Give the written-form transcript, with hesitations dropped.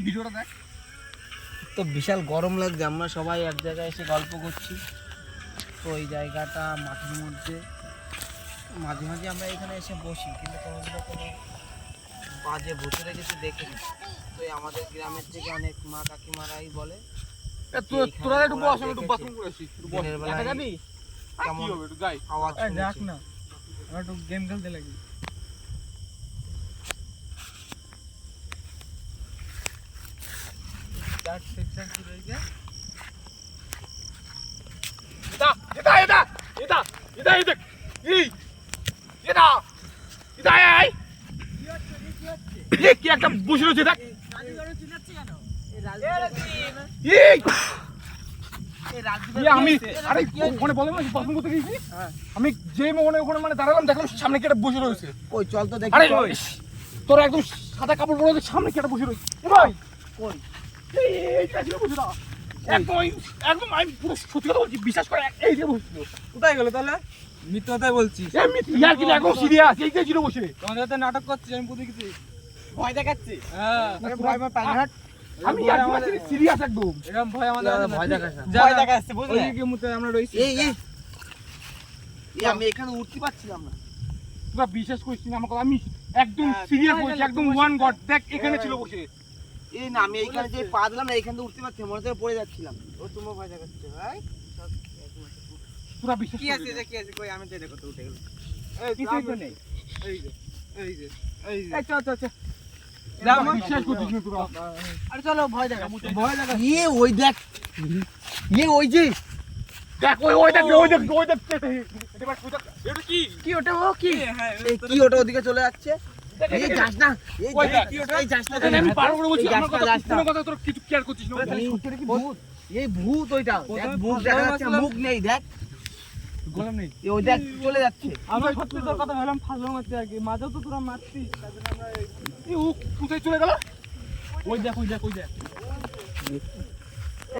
ভিডিওটা দেখ। তো বিশাল গরম লাগছে, আমরা সবাই এক জায়গায় এসে গল্প করছি। তো এই জায়গাটা মাঠের মধ্যে, মাঝে মাঝে আমরা এখানে এসে বসি, কিন্তু কোনোদিনও কোনো বাজে ভূতের কিছু দেখিনি। তো আমাদের গ্রামের থেকে অনেক মা কাকিমারাই বলে তোরা একটু বস, আমি একটু বাথরুম করে আসি। দিনের বেলায় কেমন আওয়াজ দেখ শুনেছি। না, আমরা একটু গেম খেলতে লাগি। আমি যে ওখানে মানে দাঁড়ালাম, দেখলাম সামনে কেটে বসে রয়েছে। ওই চল তো দেখি। আরে তোরা একদম সাদা কাপড় পরে সামনে কেটে বসে রয়েছে। ভাই কই এইটা ছিল বসে না, একদম আমি পুরো সত্যি কথা বলছি, বিশ্বাস করে এই যে বসছিল। কোথায় গেল তাহলে? মিথ্যা কথাই বলছিস। ইয়ার কিন্তু একদম সিরিয়াস, এইটাই ছিল বসে। তোমাদের সাথে নাটক করছিস, আমি বুঝে গেছি। ভয় দেখাচ্ছি? হ্যাঁ, ভয় ভয় পাই না। আমি ইয়ার সিরিয়াস একদম। এরকম ভয় আমাদের আছে না। ভয় দেখাস না। যা, ভয় যা। দেখাচ্ছে বুঝলে? ওইদিকে মুতে আমরা রইছি। এই আমি এখানে উঠতে পারছিলাম না। তোরা বিশ্বাস করিস না আমার কথা, আমি একদম সিরিয়াস বলছি, একদম ওয়ান গড। দেখ এখানে ছিল বসে। এই না, আমি এইখানে যে পা দিলাম না, এইখান থেকে উঠতে পারছি না, মনে হচ্ছে পড়ে যাচ্ছিলাম। ও তোমার ভয় দেখাচ্ছে ভাই। তোরা বিশ্বাস কি আছে করিস না। যে কি আছে? কই আমি তো দেখো তো উঠে গেল। কিছুই তো নেই। এই যে এই যে এই যে এই চল চল চল। রাম, বিশ্বাস করছিস না তোরা। আরে চলো, ভয় দেখাচ্ছে। ভয় লাগা। ওই দেখ, ওই যে দেখ ওই দেখ এটা কি? কি ওটা, ও কি হ্যাঁ, এই কি ওটা ওদিকে চলে যাচ্ছে। এই যাস না, এই ওই দেখ, কি ওটা, এই যাস না। এখানে আমি পারবো না বলছি, এই আমার কথা যাস না। কোনো কথা তোরা কিছু কেয়ার করছিস না। এই ভূত ওইটা, দেখ প্রথমে মুখ দেখা যাচ্ছে, মুখ নেই, দেখ গলাম নেই। ওই দেখ চলে যাচ্ছে। আমি সত্যি তোর কথা ভাবলাম ফাজলাম মারতে আর কি। মাঝেও তো তোরা মারছিস, তার জন্য আমরা ও কোথায় চলে গেল? ওই দেখ